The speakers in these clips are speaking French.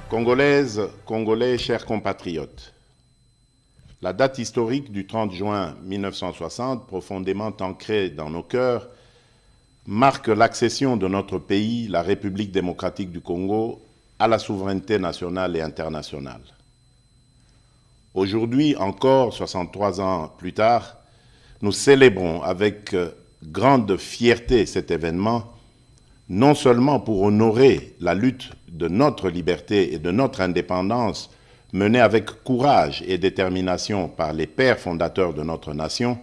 Congolaises, Congolais, chers compatriotes, la date historique du 30 juin 1960, profondément ancrée dans nos cœurs, marque l'accession de notre pays, la République démocratique du Congo, à la souveraineté nationale et internationale. Aujourd'hui, encore 63 ans plus tard, nous célébrons avec grande fierté cet événement, non seulement pour honorer la lutte de notre liberté et de notre indépendance menée avec courage et détermination par les pères fondateurs de notre nation,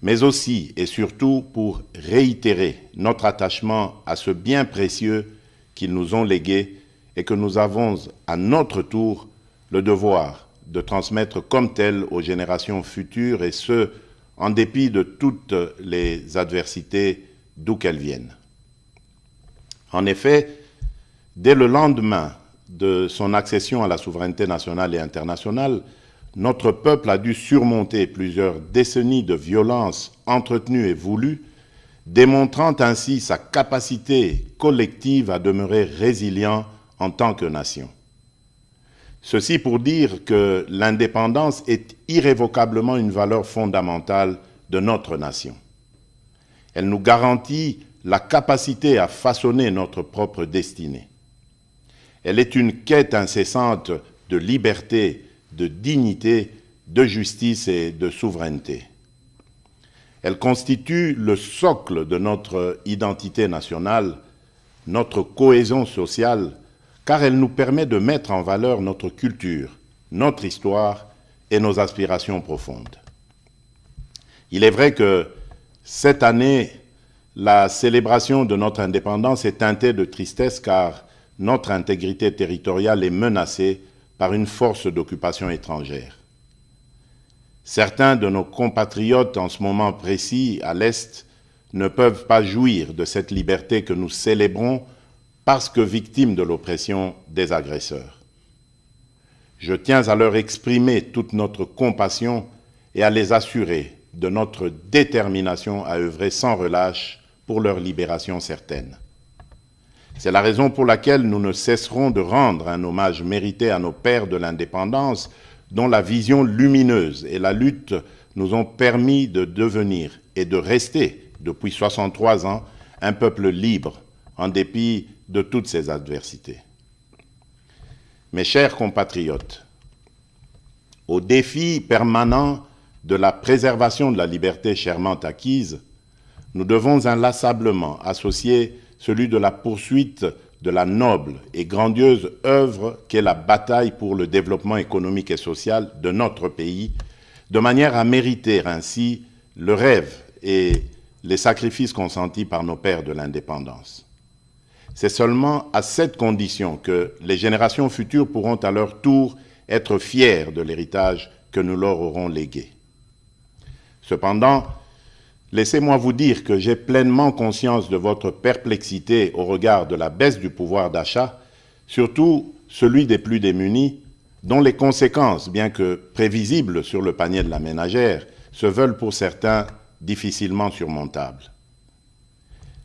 mais aussi et surtout pour réitérer notre attachement à ce bien précieux qu'ils nous ont légué et que nous avons à notre tour le devoir de transmettre comme tel aux générations futures, et ce, en dépit de toutes les adversités d'où qu'elles viennent. En effet, dès le lendemain de son accession à la souveraineté nationale et internationale, notre peuple a dû surmonter plusieurs décennies de violences entretenues et voulues, démontrant ainsi sa capacité collective à demeurer résilient en tant que nation. Ceci pour dire que l'indépendance est irrévocablement une valeur fondamentale de notre nation. Elle nous garantit la capacité à façonner notre propre destinée. Elle est une quête incessante de liberté, de dignité, de justice et de souveraineté. Elle constitue le socle de notre identité nationale, notre cohésion sociale, car elle nous permet de mettre en valeur notre culture, notre histoire et nos aspirations profondes. Il est vrai que cette année, la célébration de notre indépendance est teintée de tristesse, car notre intégrité territoriale est menacée par une force d'occupation étrangère. Certains de nos compatriotes en ce moment précis à l'Est ne peuvent pas jouir de cette liberté que nous célébrons parce que victimes de l'oppression des agresseurs. Je tiens à leur exprimer toute notre compassion et à les assurer de notre détermination à œuvrer sans relâche pour leur libération certaine. C'est la raison pour laquelle nous ne cesserons de rendre un hommage mérité à nos pères de l'indépendance, dont la vision lumineuse et la lutte nous ont permis de devenir et de rester, depuis 63 ans, un peuple libre, en dépit de toutes ces adversités. Mes chers compatriotes, au défi permanent de la préservation de la liberté chèrement acquise, nous devons inlassablement associer celui de la poursuite de la noble et grandiose œuvre qu'est la bataille pour le développement économique et social de notre pays, de manière à mériter ainsi le rêve et les sacrifices consentis par nos pères de l'indépendance. C'est seulement à cette condition que les générations futures pourront à leur tour être fiers de l'héritage que nous leur aurons légué. Cependant, laissez-moi vous dire que j'ai pleinement conscience de votre perplexité au regard de la baisse du pouvoir d'achat, surtout celui des plus démunis, dont les conséquences, bien que prévisibles sur le panier de la ménagère, se veulent pour certains difficilement surmontables.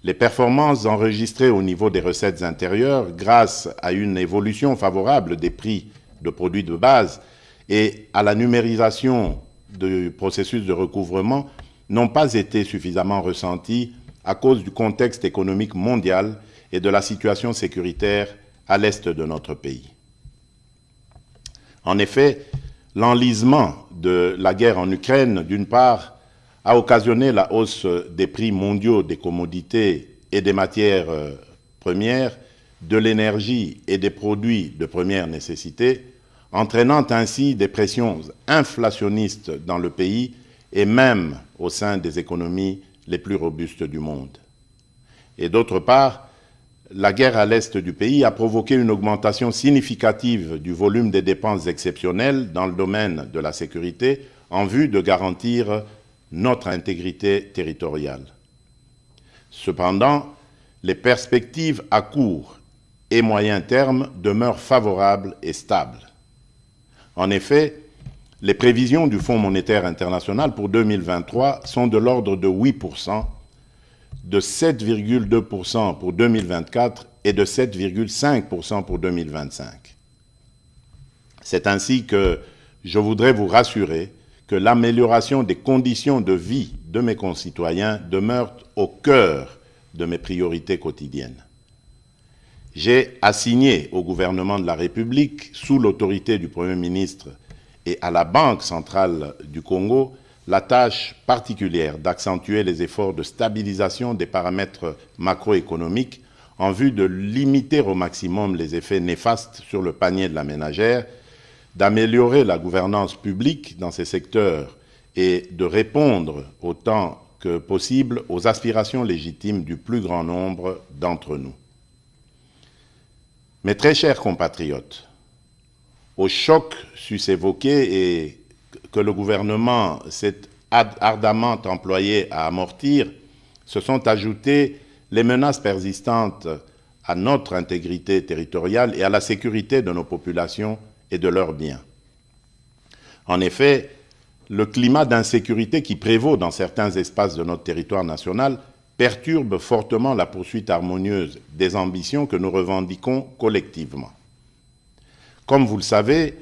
Les performances enregistrées au niveau des recettes intérieures, grâce à une évolution favorable des prix de produits de base et à la numérisation du processus de recouvrement, n'ont pas été suffisamment ressentis à cause du contexte économique mondial et de la situation sécuritaire à l'est de notre pays. En effet, l'enlisement de la guerre en Ukraine, d'une part, a occasionné la hausse des prix mondiaux des commodités et des matières premières, de l'énergie et des produits de première nécessité, entraînant ainsi des pressions inflationnistes dans le pays et même au sein des économies les plus robustes du monde. Et d'autre part, la guerre à l'est du pays a provoqué une augmentation significative du volume des dépenses exceptionnelles dans le domaine de la sécurité en vue de garantir notre intégrité territoriale. Cependant, les perspectives à court et moyen terme demeurent favorables et stables. En effet, les prévisions du Fonds monétaire international pour 2023 sont de l'ordre de 8%, de 7,2% pour 2024 et de 7,5% pour 2025. C'est ainsi que je voudrais vous rassurer que l'amélioration des conditions de vie de mes concitoyens demeure au cœur de mes priorités quotidiennes. J'ai assigné au gouvernement de la République, sous l'autorité du Premier ministre et à la Banque centrale du Congo, la tâche particulière d'accentuer les efforts de stabilisation des paramètres macroéconomiques en vue de limiter au maximum les effets néfastes sur le panier de la ménagère, d'améliorer la gouvernance publique dans ces secteurs et de répondre autant que possible aux aspirations légitimes du plus grand nombre d'entre nous. Mes très chers compatriotes, au choc sus évoqué et que le gouvernement s'est ardemment employé à amortir, se sont ajoutées les menaces persistantes à notre intégrité territoriale et à la sécurité de nos populations et de leurs biens. En effet, le climat d'insécurité qui prévaut dans certains espaces de notre territoire national perturbe fortement la poursuite harmonieuse des ambitions que nous revendiquons collectivement. Comme vous le savez,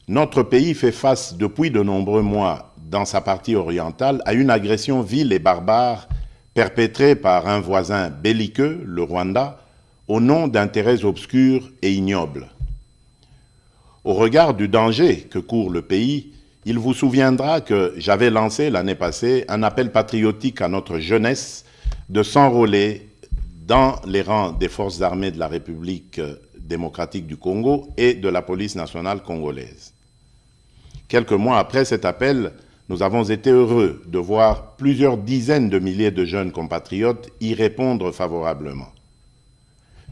notre pays fait face depuis de nombreux mois, dans sa partie orientale, à une agression vile et barbare perpétrée par un voisin belliqueux, le Rwanda, au nom d'intérêts obscurs et ignobles. Au regard du danger que court le pays, il vous souviendra que j'avais lancé l'année passée un appel patriotique à notre jeunesse de s'enrôler dans les rangs des forces armées de la République démocratique du Congo et de la police nationale congolaise. Quelques mois après cet appel, nous avons été heureux de voir plusieurs dizaines de milliers de jeunes compatriotes y répondre favorablement.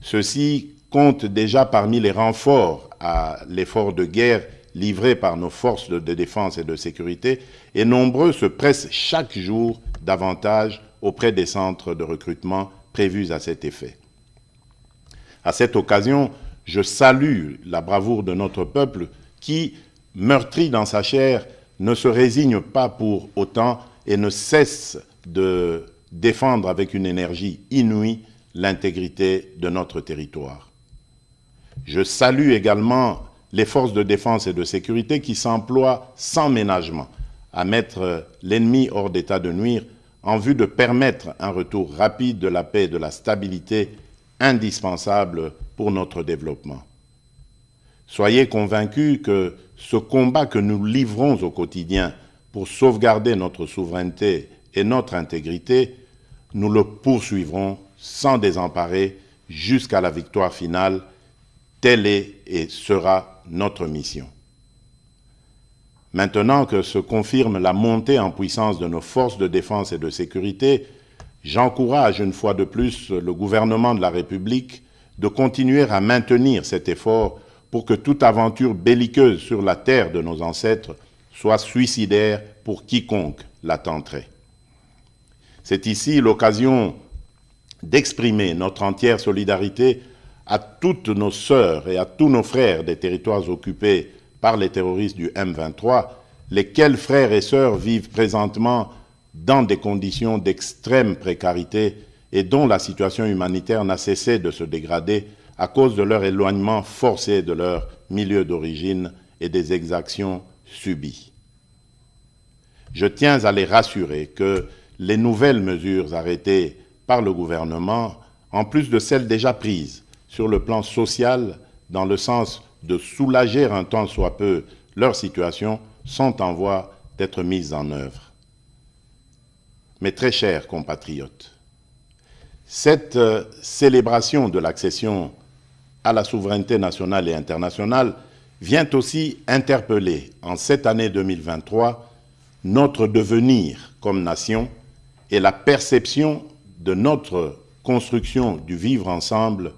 Ceux-ci comptent déjà parmi les renforts à l'effort de guerre livré par nos forces de défense et de sécurité, et nombreux se pressent chaque jour davantage auprès des centres de recrutement prévus à cet effet. À cette occasion, je salue la bravoure de notre peuple qui, meurtri dans sa chair, ne se résigne pas pour autant et ne cesse de défendre avec une énergie inouïe l'intégrité de notre territoire. Je salue également les forces de défense et de sécurité qui s'emploient sans ménagement à mettre l'ennemi hors d'état de nuire en vue de permettre un retour rapide de la paix et de la stabilité indispensable pour notre développement. Soyez convaincus que ce combat que nous livrons au quotidien pour sauvegarder notre souveraineté et notre intégrité, nous le poursuivrons sans désemparer jusqu'à la victoire finale. Telle est et sera notre mission. Maintenant que se confirme la montée en puissance de nos forces de défense et de sécurité, j'encourage une fois de plus le gouvernement de la République de continuer à maintenir cet effort pour que toute aventure belliqueuse sur la terre de nos ancêtres soit suicidaire pour quiconque la tenterait. C'est ici l'occasion d'exprimer notre entière solidarité à toutes nos sœurs et à tous nos frères des territoires occupés par les terroristes du M23, lesquels frères et sœurs vivent présentement dans des conditions d'extrême précarité et dont la situation humanitaire n'a cessé de se dégrader à cause de leur éloignement forcé de leur milieu d'origine et des exactions subies. Je tiens à les rassurer que les nouvelles mesures arrêtées par le gouvernement, en plus de celles déjà prises sur le plan social, dans le sens de soulager un tant soit peu leur situation, sont en voie d'être mises en œuvre. Mes très chers compatriotes, cette célébration de l'accession à la souveraineté nationale et internationale vient aussi interpeller, en cette année 2023, notre devenir comme nation et la perception de notre construction du vivre ensemble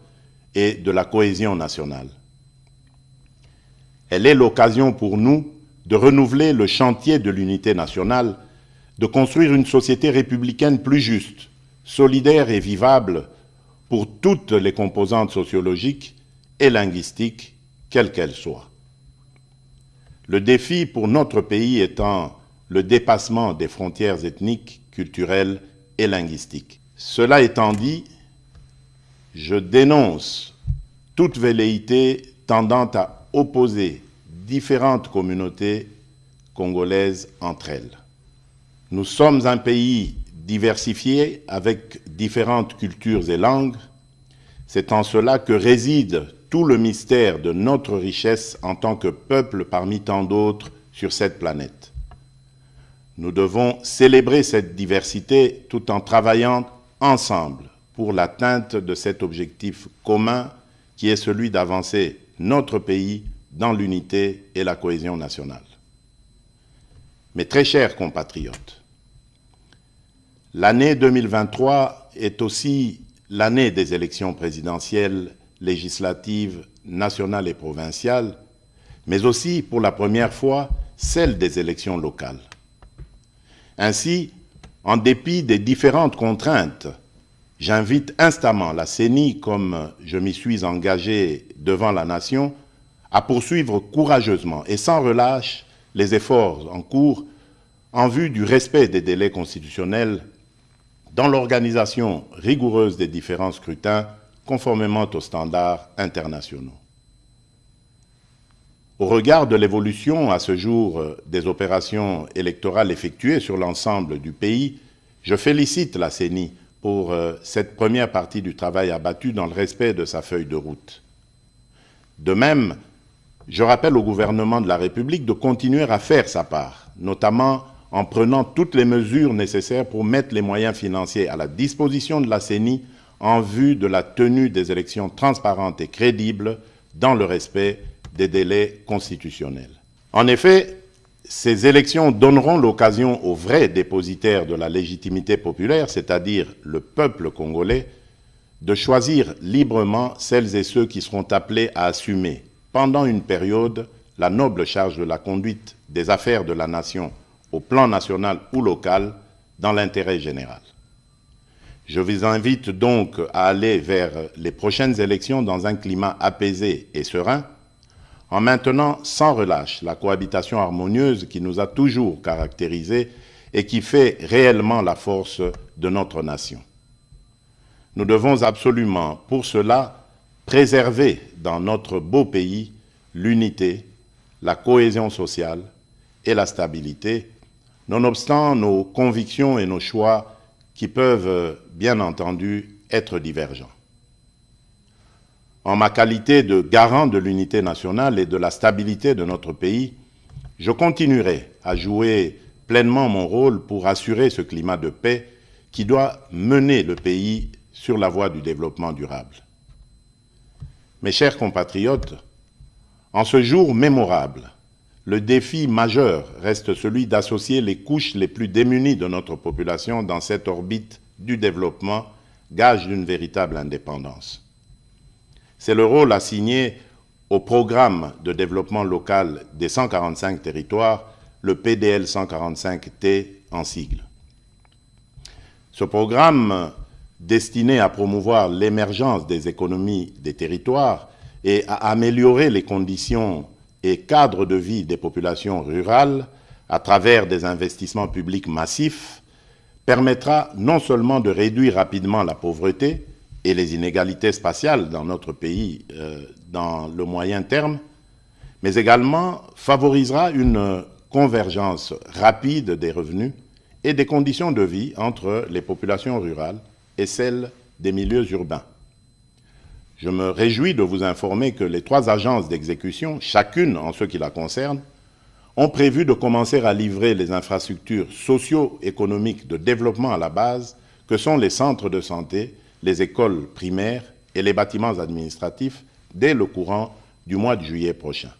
et de la cohésion nationale. Elle est l'occasion pour nous de renouveler le chantier de l'unité nationale, de construire une société républicaine plus juste, solidaire et vivable pour toutes les composantes sociologiques et linguistiques, quelles qu'elles soient. Le défi pour notre pays étant le dépassement des frontières ethniques, culturelles et linguistiques. Cela étant dit, je dénonce toute velléité tendant à opposer différentes communautés congolaises entre elles. Nous sommes un pays diversifié avec différentes cultures et langues. C'est en cela que réside tout le mystère de notre richesse en tant que peuple parmi tant d'autres sur cette planète. Nous devons célébrer cette diversité tout en travaillant ensemble pour l'atteinte de cet objectif commun qui est celui d'avancer notre pays dans l'unité et la cohésion nationale. Mes très chers compatriotes, l'année 2023 est aussi l'année des élections présidentielles, législatives, nationales et provinciales, mais aussi pour la première fois celle des élections locales. Ainsi, en dépit des différentes contraintes, j'invite instamment la CENI, comme je m'y suis engagé devant la nation, à poursuivre courageusement et sans relâche les efforts en cours en vue du respect des délais constitutionnels dans l'organisation rigoureuse des différents scrutins conformément aux standards internationaux. Au regard de l'évolution à ce jour des opérations électorales effectuées sur l'ensemble du pays, je félicite la CENI pour cette première partie du travail abattu dans le respect de sa feuille de route. De même, je rappelle au gouvernement de la République de continuer à faire sa part, notamment en prenant toutes les mesures nécessaires pour mettre les moyens financiers à la disposition de la CENI en vue de la tenue des élections transparentes et crédibles dans le respect des délais constitutionnels. En effet, ces élections donneront l'occasion aux vrais dépositaires de la légitimité populaire, c'est-à-dire le peuple congolais, de choisir librement celles et ceux qui seront appelés à assumer, pendant une période, la noble charge de la conduite des affaires de la nation au plan national ou local, dans l'intérêt général. Je vous invite donc à aller vers les prochaines élections dans un climat apaisé et serein, en maintenant sans relâche la cohabitation harmonieuse qui nous a toujours caractérisés et qui fait réellement la force de notre nation. Nous devons absolument, pour cela, préserver dans notre beau pays l'unité, la cohésion sociale et la stabilité, nonobstant nos convictions et nos choix qui peuvent, bien entendu, être divergents. En ma qualité de garant de l'unité nationale et de la stabilité de notre pays, je continuerai à jouer pleinement mon rôle pour assurer ce climat de paix qui doit mener le pays sur la voie du développement durable. Mes chers compatriotes, en ce jour mémorable, le défi majeur reste celui d'associer les couches les plus démunies de notre population dans cette orbite du développement, gage d'une véritable indépendance. C'est le rôle assigné au programme de développement local des 145 territoires, le PDL 145T en sigle. Ce programme, destiné à promouvoir l'émergence des économies des territoires et à améliorer les conditions et cadres de vie des populations rurales à travers des investissements publics massifs, permettra non seulement de réduire rapidement la pauvreté et les inégalités spatiales dans notre pays dans le moyen terme, mais également favorisera une convergence rapide des revenus et des conditions de vie entre les populations rurales et celles des milieux urbains. Je me réjouis de vous informer que les 3 agences d'exécution, chacune en ce qui la concerne, ont prévu de commencer à livrer les infrastructures socio-économiques de développement à la base, que sont les centres de santé, les écoles primaires et les bâtiments administratifs dès le courant du mois de juillet prochain.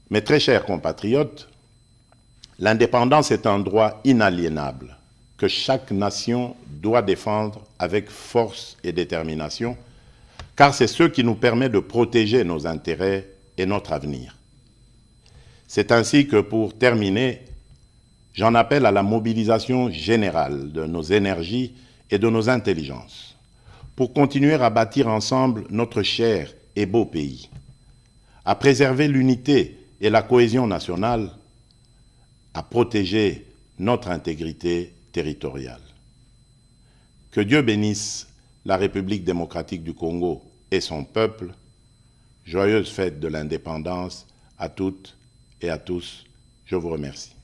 Mes très chers compatriotes, l'indépendance est un droit inaliénable que chaque nation doit défendre avec force et détermination, car c'est ce qui nous permet de protéger nos intérêts et notre avenir. C'est ainsi que, pour terminer, j'en appelle à la mobilisation générale de nos énergies et de nos intelligences, pour continuer à bâtir ensemble notre cher et beau pays, à préserver l'unité et la cohésion nationale, à protéger notre intégrité territoriale. Que Dieu bénisse la République démocratique du Congo et son peuple. Joyeuse fête de l'indépendance à toutes et à tous. Je vous remercie.